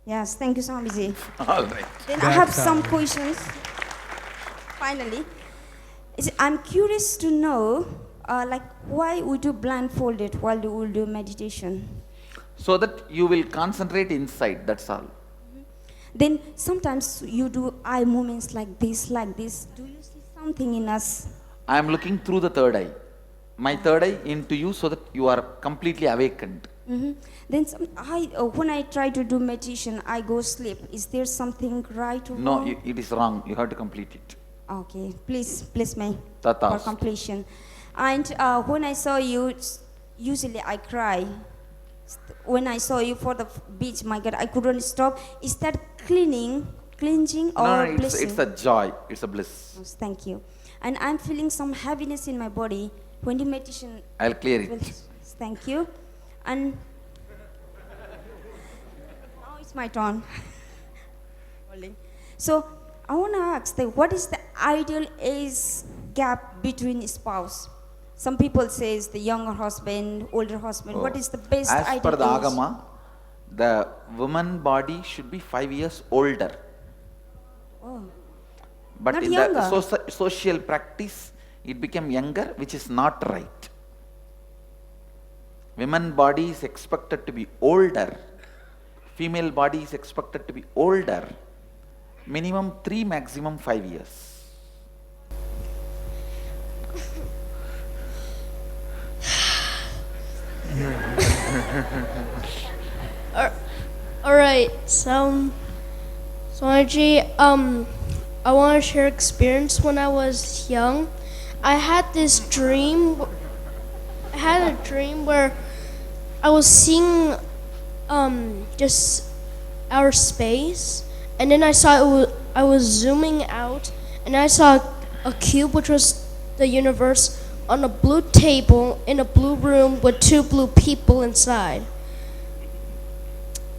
Yes, thank you, Swamiji. All right. Then I have some questions. Finally, I'm curious to know, why we do blindfolded while we do meditation. So that you will concentrate inside, that's all. Then sometimes you do eye movements like this, like this. Do you see something in us? I am looking through the third eye. My third eye into you so that you are completely awakened. Then when I try to do meditation, I go sleep. Is there something right or No, wrong? it is wrong. You have to complete it. Okay, please bless me Tatast. for completion. And when I saw you, usually I cry. When I saw you for the beach, my God, I couldn't stop. Is that cleansing or No, blessing? it's a joy. It's a bliss. Yes, thank you. And I'm feeling some heaviness in my body. When you meditation, I'll clear it. thank you. And now it's my turn. So I want to ask that what is the ideal age gap between spouse? Some people say the younger husband, older husband. What is the best As ideal per the age? Agama, the woman body should be 5 years older. Oh, But Not in younger. the social practice, it became younger, which is not right. Women body is expected to be older. Female body is expected to be older. Minimum 3, maximum 5 years. All right. So Angie, I want to share experience when I was young. I had this dream. I had a dream where I was seeing just outer space, and then I saw I was zooming out, and I saw a cube, which was the universe, on a blue table in a blue room with 2 blue people inside.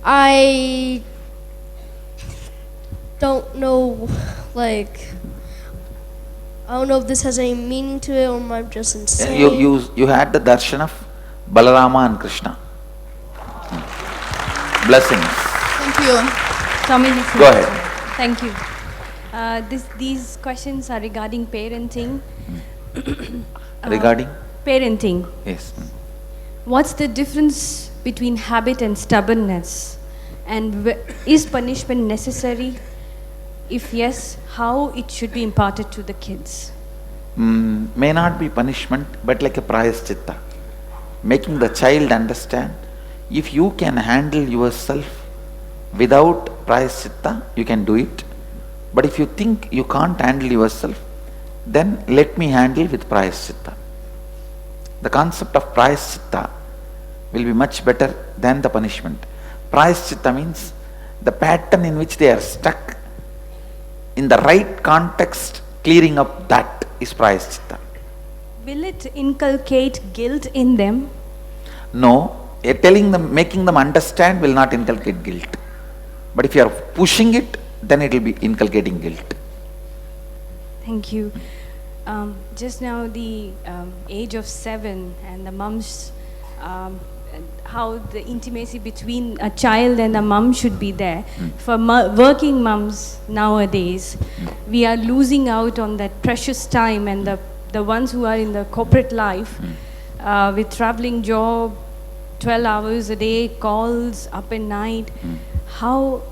I don't know, I don't know if this has any meaning to it or am I just insane. You had the darshan of Balarama and Krishna. Blessings. Thank you. Swamiji. Go ahead. Thank you. These questions are regarding parenting. Regarding? Parenting. Yes. What's the difference between habit and stubbornness? And is punishment necessary? If yes, how it should be imparted to the kids? May not be punishment, but like a prayaschitta. Making the child understand, if you can handle yourself without prayaschitta, you can do it. But if you think you can't handle yourself, then let me handle with prayaschitta. The concept of prayaschitta will be much better than the punishment. Prayaschitta means the pattern in which they are stuck. In the right context, clearing up that is prayaschitta. Will it inculcate guilt in them? No, telling them, making them understand will not inculcate guilt. But if you are pushing it, then it will be inculcating guilt. Thank you. Just now the age of 7 and the mom's, how the intimacy between a child and a mom should be there. For working moms nowadays, we are losing out on that precious time, and the ones who are in the corporate life, with traveling job, 12 hours a day, calls up at night. How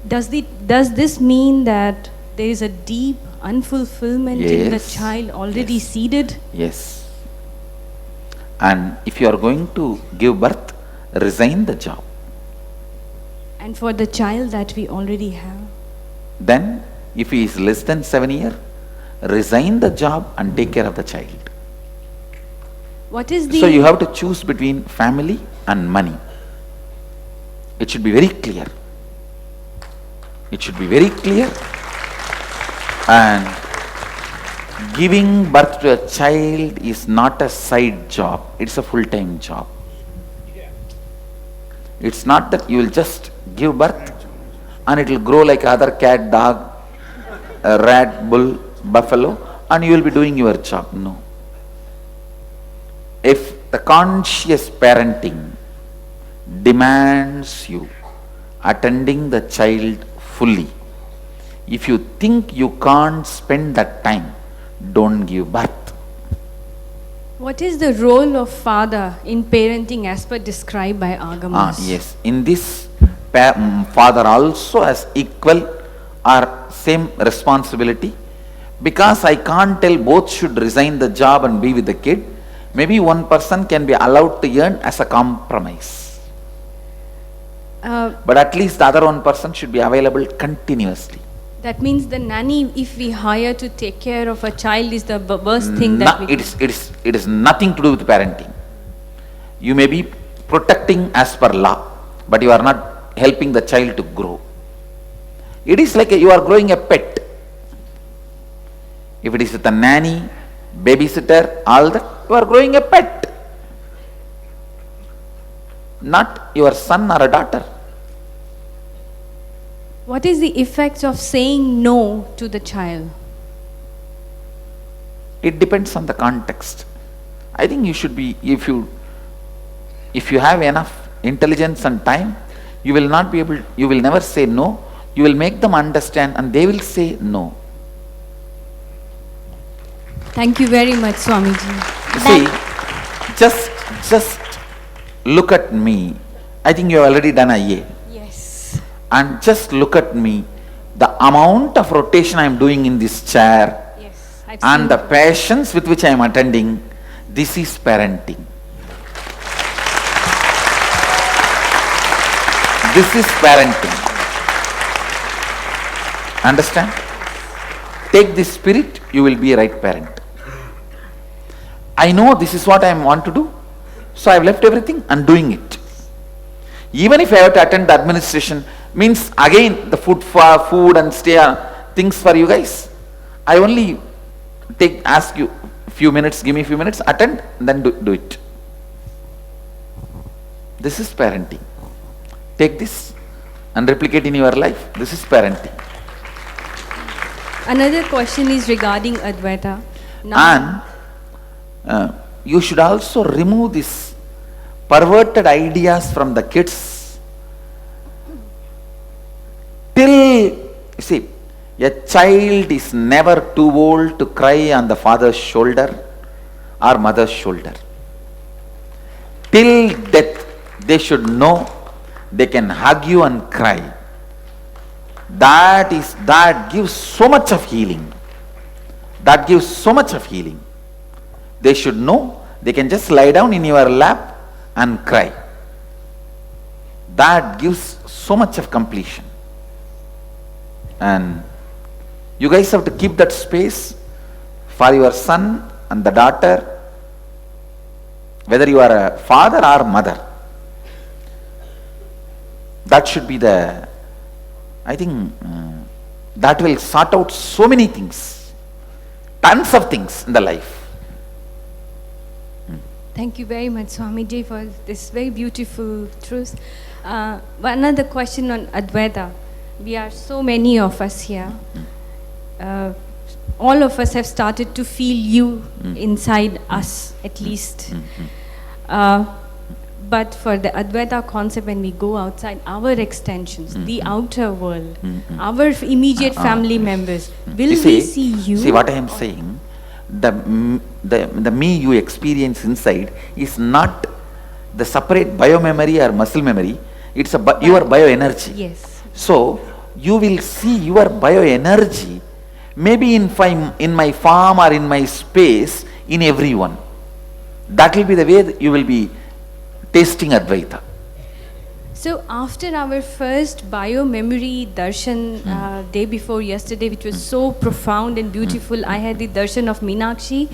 does this mean that there is a deep unfulfillment in the child already seeded? Yes. And if you are going to give birth, resign the job. And for the child that we already have? Then, if he is less than 7 years, resign the job and take care of the child. What is the... So you have to choose between family and money. It should be very clear. It should be very clear. And giving birth to a child is not a side job, it's a full-time job. It's not that you will just give birth and it will grow like other cat, dog, rat, bull, buffalo, and you will be doing your job. No. If the conscious parenting demands you attending the child fully. If you think you can't spend that time, don't give birth. What is the role of father in parenting as per described by Agamas? Yes, in this, father also has equal or same responsibility, because I can't tell both should resign the job and be with the kid. Maybe one person can be allowed to earn as a compromise, but at least the other one person should be available continuously. That means the nanny, if we hire to take care of a child, is the worst thing that we it is nothing to do with parenting. You may be protecting as per law, but you are not helping the child to grow. It is like you are growing a pet. If it is with a nanny, babysitter, all that, you are growing a pet, not your son or a daughter. What is the effect of saying no to the child? It depends on the context. I think you should be, if you have enough intelligence and time, you will never say no. You will make them understand and they will say no. Thank you very much, Swamiji. See, just look at me. I think you have already done IA. Yes. And just look at me. The amount of rotation I am doing in this chair, Yes. and the patience with which I am attending, this is parenting. This is parenting. Understand? Take this spirit, you will be a right parent. I know this is what I want to do, so I have left everything and doing it. Even if I have to attend the administration, means again the food and stay things for you guys. I only ask you few minutes, give me a few minutes, attend, then do it. This is parenting. Take this and replicate in your life. This is parenting. Another question is regarding Advaita. Now, And you should also remove these perverted ideas from the kids. Till, you see, a child is never too old to cry on the father's shoulder or mother's shoulder. Till death, they should know they can hug you and cry. That gives so much of healing. That gives so much of healing. They should know they can just lie down in your lap and cry. That gives so much of completion. And you guys have to keep that space for your son and the daughter, whether you are a father or mother. That should be the, I think, that will sort out so many things, tons of things in the life. thank you very much, Swamiji, for this very beautiful truth. Another question on Advaita. We are so many of us here. All of us have started to feel you inside us, at least. But for the Advaita concept, when we go outside, our extensions, the outer world, our immediate family members, will we see you? See what I am saying? The me you experience inside is not the separate biomemory or muscle memory. It's your bioenergy. Yes. So you will see your bioenergy maybe in my form or in my space in everyone. That will be the way that you will be tasting Advaita. So after our first bio-memory darshan day before yesterday, which was so profound and beautiful, I had the darshan of Meenakshi,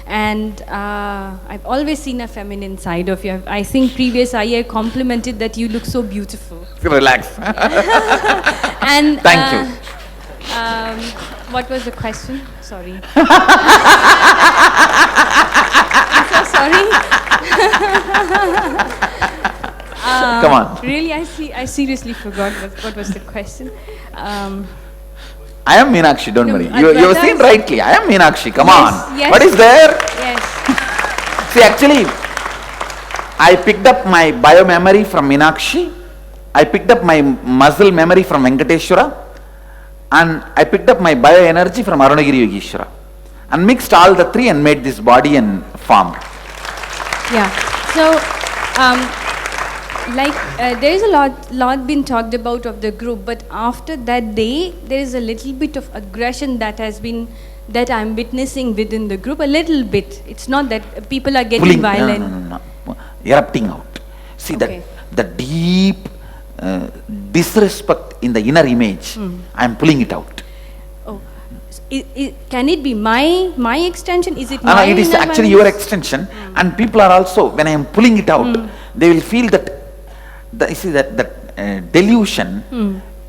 and I've always seen a feminine side of you. I think previous I complimented that you look so beautiful. Relax. And Thank you. What was the question? Sorry. I'm so sorry. Come on. Really, I seriously forgot what was the question. I am Meenakshi, don't No, worry. You have seen rightly. I am Meenakshi. Come Yes, on. yes. What is there? Yes. See, actually, I picked up my biomemory from Meenakshi I picked up my muscle memory from Venkateshwara, and I picked up my bioenergy from Arunagiri Yogeshwara, and mixed all the three and made this body and form. Yeah. So, there is a lot been talked about of the group, but after that day, there is a little bit of aggression that I'm witnessing within the group. A little bit. It's not that people are getting violent. No. Erupting out. See Okay. the deep disrespect in the inner image. I am pulling it out. Oh, can it be my extension? Is it my? It is inner actually violence? your extension, and people are also, when I am pulling it out, they will feel that delusion.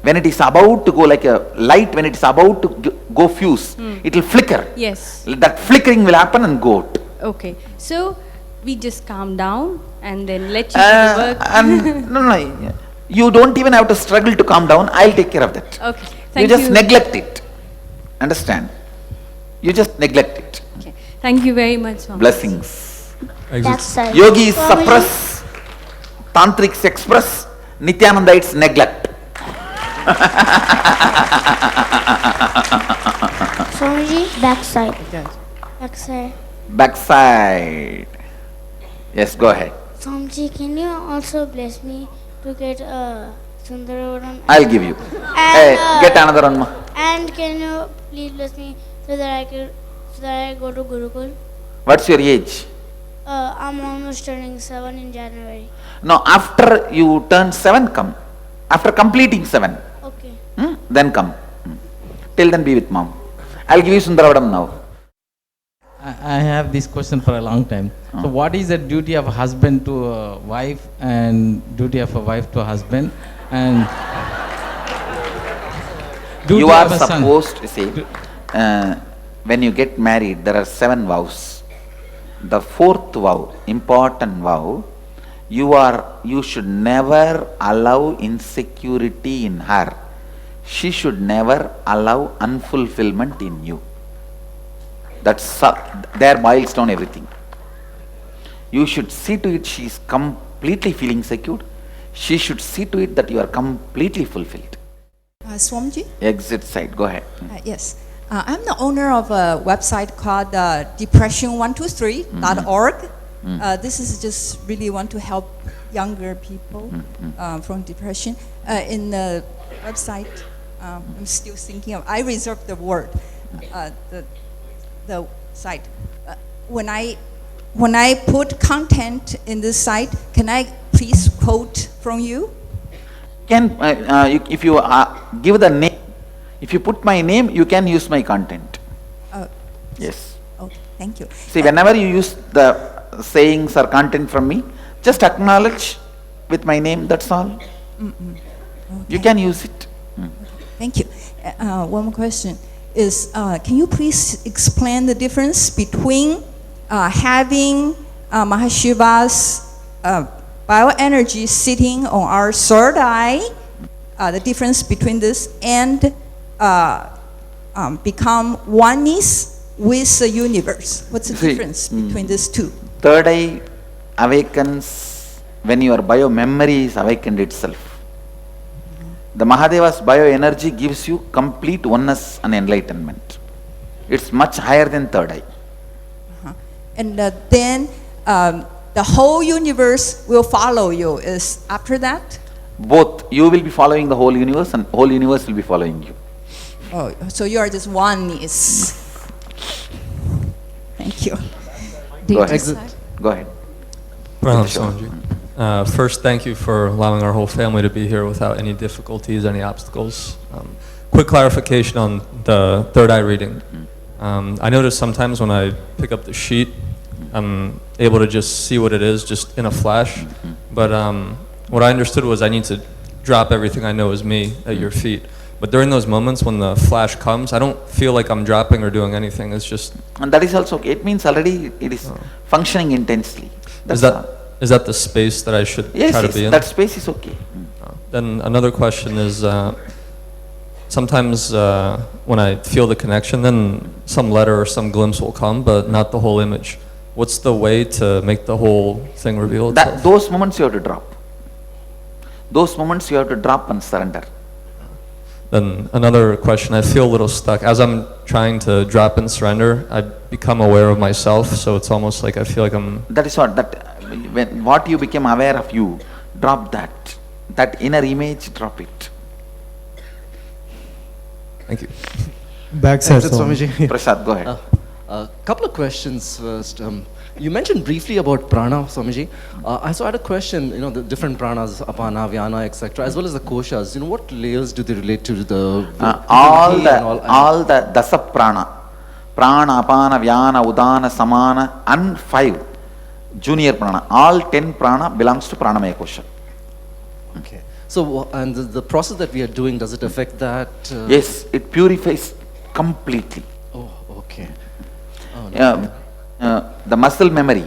When it is about to go like a light, when it is about to go fuse, it will flicker. Yes. That flickering will happen and go out. Okay. So we just calm down and then let you do the work. No. You don't even have to struggle to calm down. I'll take care of that. Okay. You Thank just you. neglect it. Understand? You just neglect it. Okay. Thank you very much, Swami. Blessings. Exit. Yogis suppress, tantrics express, Nithyanandaites neglect. Swamiji, backside. Backside. Backside. Yes, go ahead. Swamiji, can you also bless me to get a Sundaravadam? I'll give you. Hey, get another one. Ma. And can you please bless me so that I go to Gurukul? What's your age? I'm almost turning 7 in January. No, after you turn 7, come. After completing 7, Okay. then come. Till then be with mom. I'll give you Sundaravadam now. I have this question for a long time. So what is the duty of a husband to a wife and duty of a wife to a husband and duty You are of a son? supposed to say, when you get married, there are 7 vows. The 4th vow, important vow, you should never allow insecurity in her. She should never allow unfulfillment in you. There boils down everything. You should see to it she is completely feeling secure. She should see to it that you are completely fulfilled. Swamiji? Exit side, go ahead. Yes. I'm the owner of a website called depression123.org. This is just really want to help younger people from depression. In the website, I'm still thinking of, I reserved the word, the site. When I put content in this site, can I please quote from you? If you give the name, if you put my name, you can use my content. Yes. Okay, thank you. See, whenever you use the sayings or content from me, just acknowledge with my name, that's all. Okay. You can use it. Thank you. One more question is, can you please explain the difference between having Mahashiva's bioenergy sitting on our third eye, the difference between this, and become oneness with the universe? What's the difference between these two? Third eye awakens when your bio-memory is awakened itself. The Mahadeva's bioenergy gives you complete oneness and enlightenment. It's much higher than third eye. And then the whole universe will follow you. Is after that? Both. You will be following the whole universe and whole universe will be following you. Oh, so you are just oneness. Thank you. Go ahead. Go ahead. Pranam Swamiji. First, thank you for allowing our whole family to be here without any difficulties, any obstacles. Quick clarification on the third eye reading. I notice sometimes when I pick up the sheet, I'm able to just see what it is just in a flash. But what I understood was I need to drop everything I know is me at your feet. But during those moments when the flash comes, I don't feel like I'm dropping or doing anything. It's just... And that is also okay. It means already it is functioning intensely. Is that the space that I should try to be in? That space is okay. Then another question is, sometimes when I feel the connection, then some letter or some glimpse will come, but not the whole image. What's the way to make the whole thing reveal itself? Those moments you have to drop. Those moments you have to drop and surrender. Then another question, I feel a little stuck. As I'm trying to drop and surrender, I become aware of myself, so it's almost like I feel like I'm... That is what you became aware of you, drop that. That inner image, drop it. Thank you. Backside, Swamiji. Prasad, go ahead. A couple of questions first. You mentioned briefly about prana, Swamiji. I had a question, the different pranas, apana, vyana, etc., as well as the koshas. What layers do they relate to the all the dasa prana, apana, vyana, udana, samana, and 5 junior prana, all 10 prana belongs to pranamaya kosha. Okay. So, and the process that we are doing, does it affect that? Yes, it purifies completely. Oh, okay. Oh, no. The muscle memory,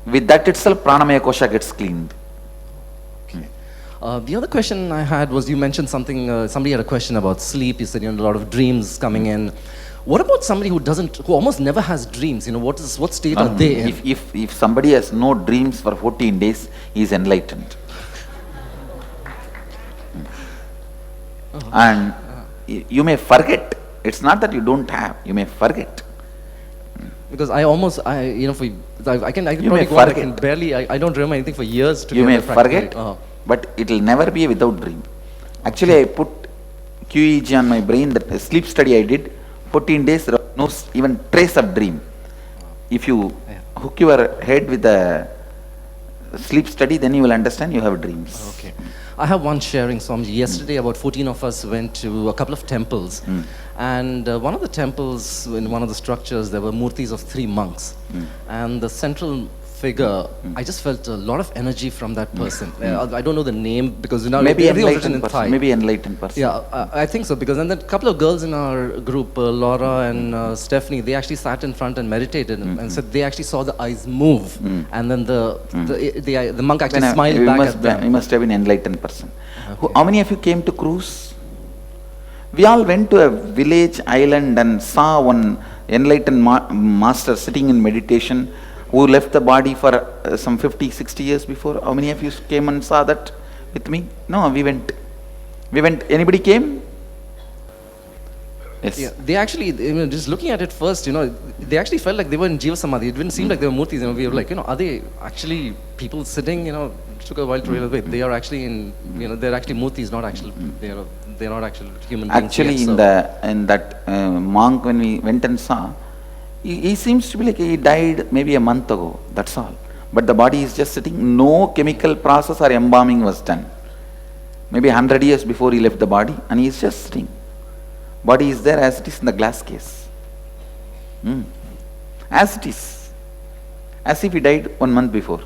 with that itself pranamaya kosha gets cleaned. Okay. The other question I had was, you mentioned something, somebody had a question about sleep. You said a lot of dreams coming in. What about somebody who almost never has dreams? What state are they in? If somebody has no dreams for 14 days, he is enlightened. And you may forget. It's not that you don't have. You may forget. Because I can may forget. I don't remember anything for years. You may forget, but it will never be without dream. Actually, I put QEEG on my brain, that sleep study I did, 14 days, there was no even trace of dream. If you hook your head with the sleep study, then you will understand you have dreams. Okay. I have one sharing, Swamiji. Yesterday, about 14 of us went to a couple of temples. And one of the temples, in one of the structures, there were murtis of 3 monks. And the central figure, I just felt a lot of energy from that person. I don't know the name, because maybe enlightened person. Maybe enlightened person. Yeah, I think so, because then a couple of girls in our group, Laura and Stephanie, they actually sat in front and meditated and said they actually saw the eyes move, and then the monk actually smiled back at them. You must have been an enlightened person. Okay. How many of you came to cruise? We all went to a village island and saw one enlightened master sitting in meditation, who left the body for some 50, 60 years before. How many of you came and saw that with me? No, we went. Anybody came? Yes. Yeah, they actually, just looking at it first, they actually felt like they were in Jiva Samadhi. It didn't seem like they were murtis. We were like, are they actually people sitting? It took a while to realize they are actually in, they're actually murtis, not actually, they're not actual human beings. Actually, yet, in that monk, when we went and saw, he seems to be like he died maybe a month ago, that's all. But the body is just sitting, no chemical process or embalming was done. Maybe 100 years before he left the body, and he is just sitting. Body is there as it is in the glass case. As it is. As if he died 1 month before.